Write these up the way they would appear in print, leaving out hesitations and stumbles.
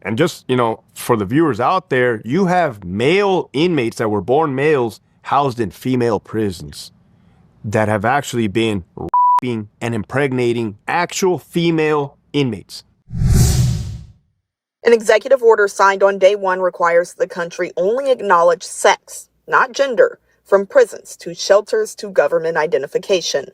And just, for the viewers out there, you have male inmates that were born males housed in female prisons that have actually been raping and impregnating actual female inmates. An executive order signed on day one requires the country only acknowledge sex, not gender, from prisons to shelters to government identification.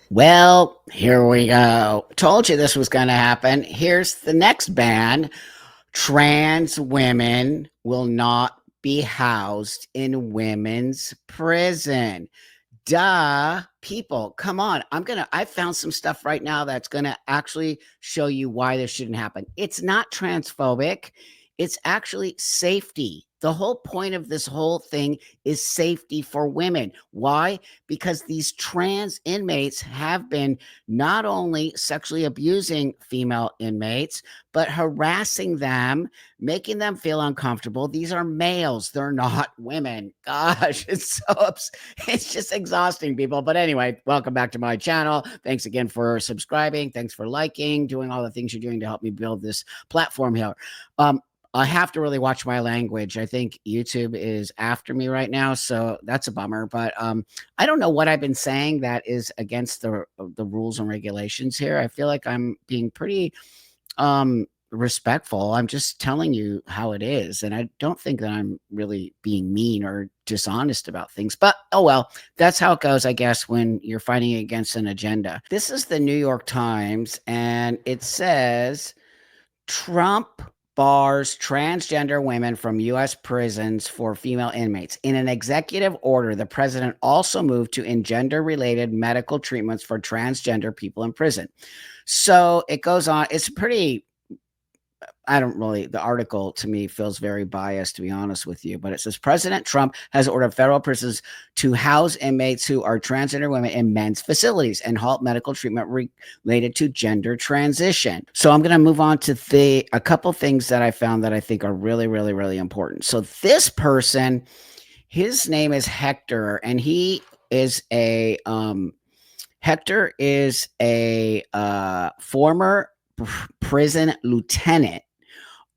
Well, here we go. Told you this was going to happen. Here's the next ban. Trans women will not be housed in women's prison. Duh, people, come on. I found some stuff right now that's gonna actually show you why this shouldn't happen. It's not transphobic, it's actually safety. The whole point of this whole thing is safety for women. Why? Because these trans inmates have been not only sexually abusing female inmates, but harassing them, making them feel uncomfortable. These are males, they're not women. Gosh, it's just exhausting, people. But anyway, welcome back to my channel. Thanks again for subscribing. Thanks for liking, doing all the things you're doing to help me build this platform here. I have to really watch my language. I think YouTube is after me right now, so that's a bummer. But I don't know what I've been saying that is against the rules and regulations here. I feel like I'm being pretty respectful. I'm just telling you how it is, and I don't think that I'm really being mean or dishonest about things. But oh well, that's how it goes, I guess, when you're fighting against an agenda. This is the New York Times, and it says Trump bars transgender women from U.S. prisons for female inmates. In an executive order, the president also moved to end gender-related medical treatments for transgender people in prison. So it goes on. It's pretty, the article to me feels very biased, to be honest with you, but it says President Trump has ordered federal prisons to house inmates who are transgender women in men's facilities and halt medical treatment related to gender transition. So I'm going to move on to a couple things that I found that I think are really, really, really important. So this person, his name is Hector, and he is a former prison lieutenant,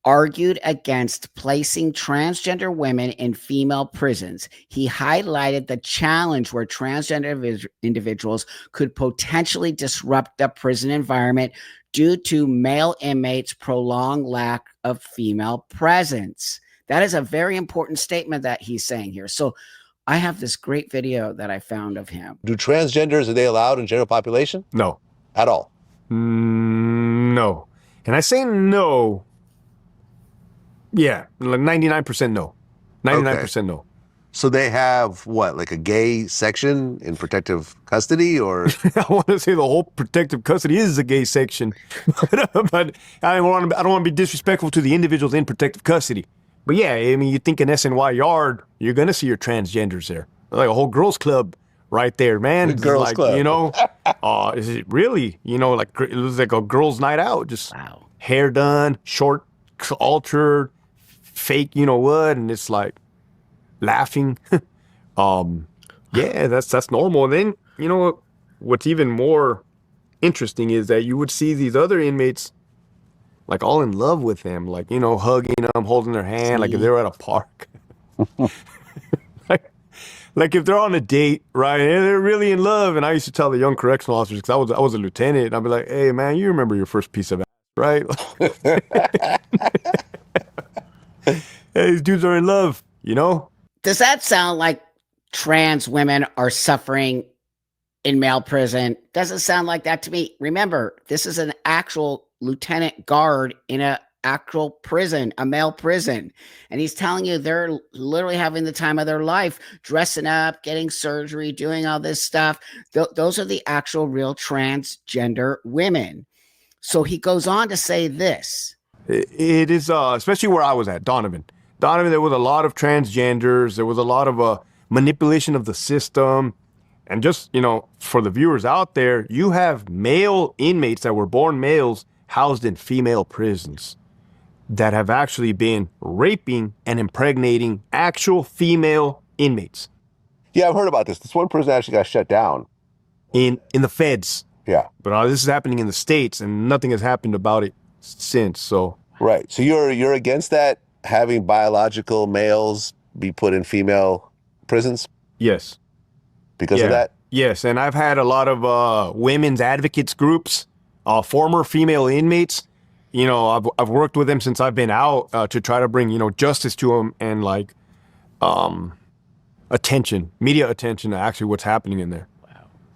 argued against placing transgender women in female prisons. He highlighted the challenge where transgender individuals could potentially disrupt the prison environment due to male inmates' prolonged lack of female presence. That is a very important statement that he's saying here. So I have this great video that I found of him. Do transgenders, are they allowed in general population? No. At all? No. And I say no. Yeah, like 99% no. 99% no. So they have what, like a gay section in protective custody, or? I want to say the whole protective custody is a gay section, but I don't want to be disrespectful to the individuals in protective custody. But yeah, I mean, you think in SNY yard, you're gonna see your transgenders there, like a whole girls club right there, man. The girls club. Is it really? Like it was like a girls' night out, just Wow. Hair done, short, altered, fake, and it's like laughing. Yeah, that's normal. And then what's even more interesting is that you would see these other inmates like all in love with him, like hugging them, holding their hand, like if they were at a park. like if they're on a date, right, and they're really in love. And I used to tell the young correctional officers, because I was a lieutenant, and I'd be like, hey man, you remember your first piece of ass, right? Hey, these dudes are in love, Does that sound like trans women are suffering in male prison? Doesn't sound like that to me. Remember, this is an actual lieutenant guard in a actual prison, a male prison. And he's telling you they're literally having the time of their life, dressing up, getting surgery, doing all this stuff. Those are the actual real transgender women. So he goes on to say this. It is, especially where I was at, Donovan, there was a lot of transgenders. There was a lot of manipulation of the system. And just, for the viewers out there, you have male inmates that were born males housed in female prisons that have actually been raping and impregnating actual female inmates. Yeah, I've heard about this. This one prison actually got shut down. In the feds. Yeah. But this is happening in the States, and nothing has happened about it since. So Right. So you're against that, having biological males be put in female prisons Yes. because of Yeah. that? Yes. And I've had a lot of women's advocates groups, former female inmates. You know, I've worked with them since I've been out to try to bring, justice to them and like attention, media attention to actually what's happening in there.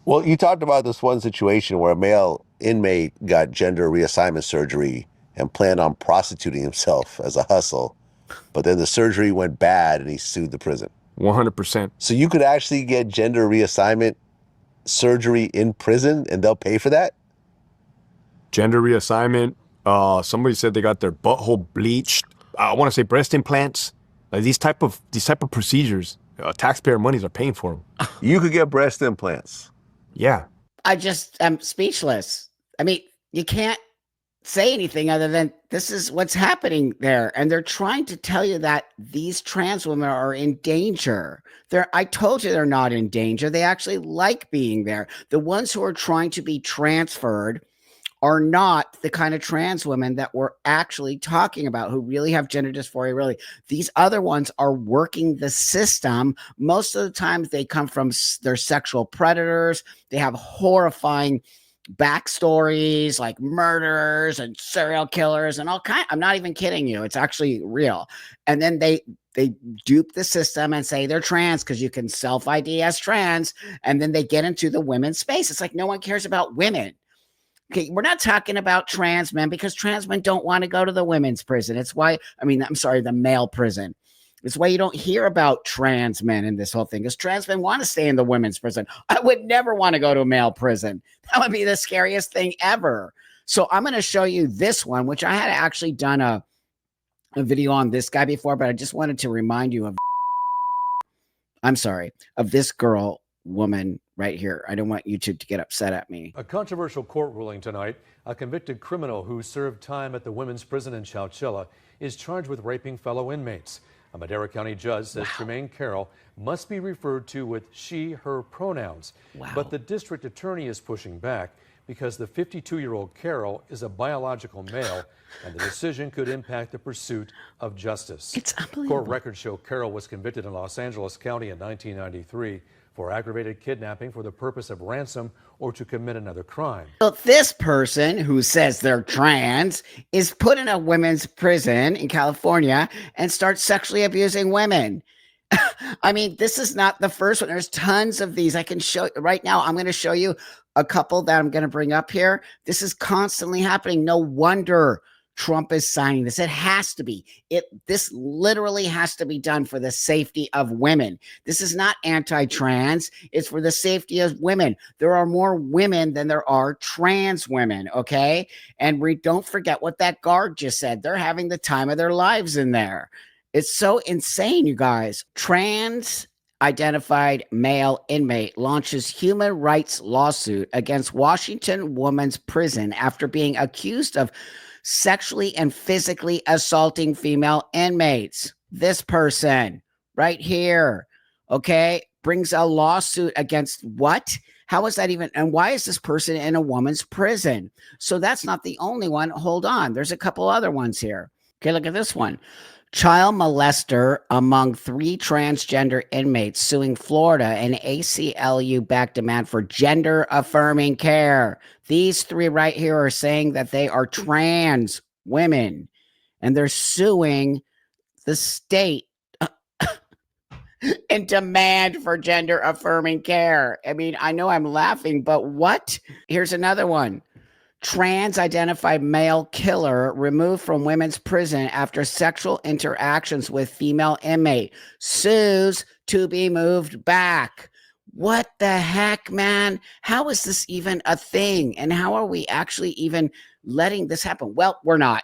Well, you talked about this one situation where a male inmate got gender reassignment surgery and planned on prostituting himself as a hustle, but then the surgery went bad and he sued the prison. 100%. So you could actually get gender reassignment surgery in prison and they'll pay for that? Gender reassignment. Somebody said they got their butthole bleached. I want to say breast implants. Like these type of procedures, taxpayer monies are paying for them. You could get breast implants. Yeah. I just am speechless. I mean, you can't say anything other than this is what's happening there. And they're trying to tell you that these trans women are in danger. I told you they're not in danger. They actually like being there. The ones who are trying to be transferred are not the kind of trans women that we're actually talking about, who really have gender dysphoria. Really, these other ones are working the system. Most of the time they come from their sexual predators. They have horrifying backstories like murderers and serial killers and all kind. I'm not even kidding you. It's actually real. And then they dupe the system and say they're trans because you can self-ID as trans. And then they get into the women's space. It's like no one cares about women. Okay, we're not talking about trans men because trans men don't want to go to the women's prison. It's why, the male prison. It's why you don't hear about trans men in this whole thing, because trans men want to stay in the women's prison. I would never want to go to a male prison. That would be the scariest thing ever. So I'm going to show you this one, which I had actually done a video on this guy before, but I just wanted to remind you of this woman right here. I don't want YouTube to get upset at me. A controversial court ruling tonight. A convicted criminal who served time at the women's prison in Chowchilla is charged with raping fellow inmates. A Madera County judge says Tremaine Carroll must be referred to with she, her pronouns. Wow. But the district attorney is pushing back because the 52-year-old Carroll is a biological male and the decision could impact the pursuit of justice. It's unbelievable. Court records show Carroll was convicted in Los Angeles County in 1993 for aggravated kidnapping for the purpose of ransom or to commit another crime. So this person who says they're trans is put in a women's prison in California and starts sexually abusing women. I mean, this is not the first one. There's tons of these. I can show right now. I'm going to show you a couple that I'm going to bring up here. This is constantly happening. No wonder Trump is signing this. It has to be. This literally has to be done for the safety of women. This is not anti-trans. It's for the safety of women. There are more women than there are trans women, okay? And we don't forget what that guard just said. They're having the time of their lives in there. It's so insane, you guys. Trans identified male inmate launches human rights lawsuit against Washington woman's prison after being accused of sexually and physically assaulting female inmates. This person right here, okay, brings a lawsuit against what? How is that even? And why is this person in a woman's prison? So that's not the only one. Hold on. There's a couple other ones here. Okay, look at this one. Child molester among 3 transgender inmates suing Florida and ACLU back demand for gender affirming care. These 3 right here are saying that they are trans women and they're suing the state in demand for gender affirming care. I mean, I know I'm laughing, but what? Here's another one. Trans identified male killer removed from women's prison after sexual interactions with female inmate sues to be moved back. What the heck, man? How is this even a thing? And how are we actually even letting this happen? Well, we're not.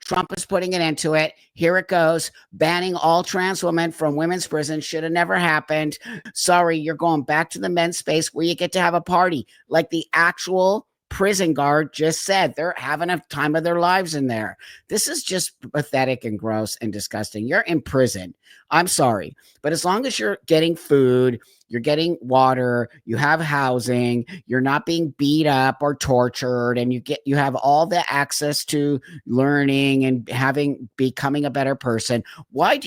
Trump is putting an end to it. Here it goes. Banning all trans women from women's prison should have never happened. Sorry, you're going back to the men's space where you get to have a party like the actual prison guard just said. They're having a time of their lives in there. This is just pathetic and gross and disgusting. You're in prison. I'm sorry. But as long as you're getting food, you're getting water, you have housing, you're not being beat up or tortured, and you have all the access to learning and becoming a better person. Why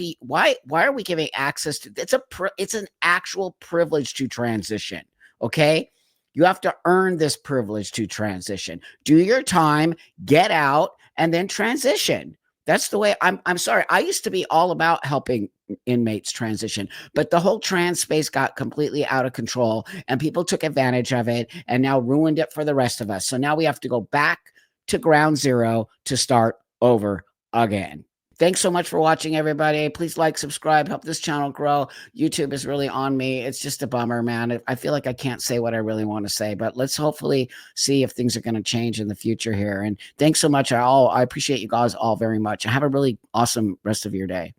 are we giving access to it's an actual privilege to transition, okay? You have to earn this privilege to transition. Do your time, get out, and then transition. That's the way. I'm sorry. I used to be all about helping inmates transition, but the whole trans space got completely out of control and people took advantage of it and now ruined it for the rest of us. So now we have to go back to ground zero to start over again. Thanks so much for watching, everybody. Please like, subscribe, help this channel grow. YouTube is really on me. It's just a bummer, man. I feel like I can't say what I really want to say, but let's hopefully see if things are going to change in the future here. And thanks so much. I appreciate you guys all very much. Have a really awesome rest of your day.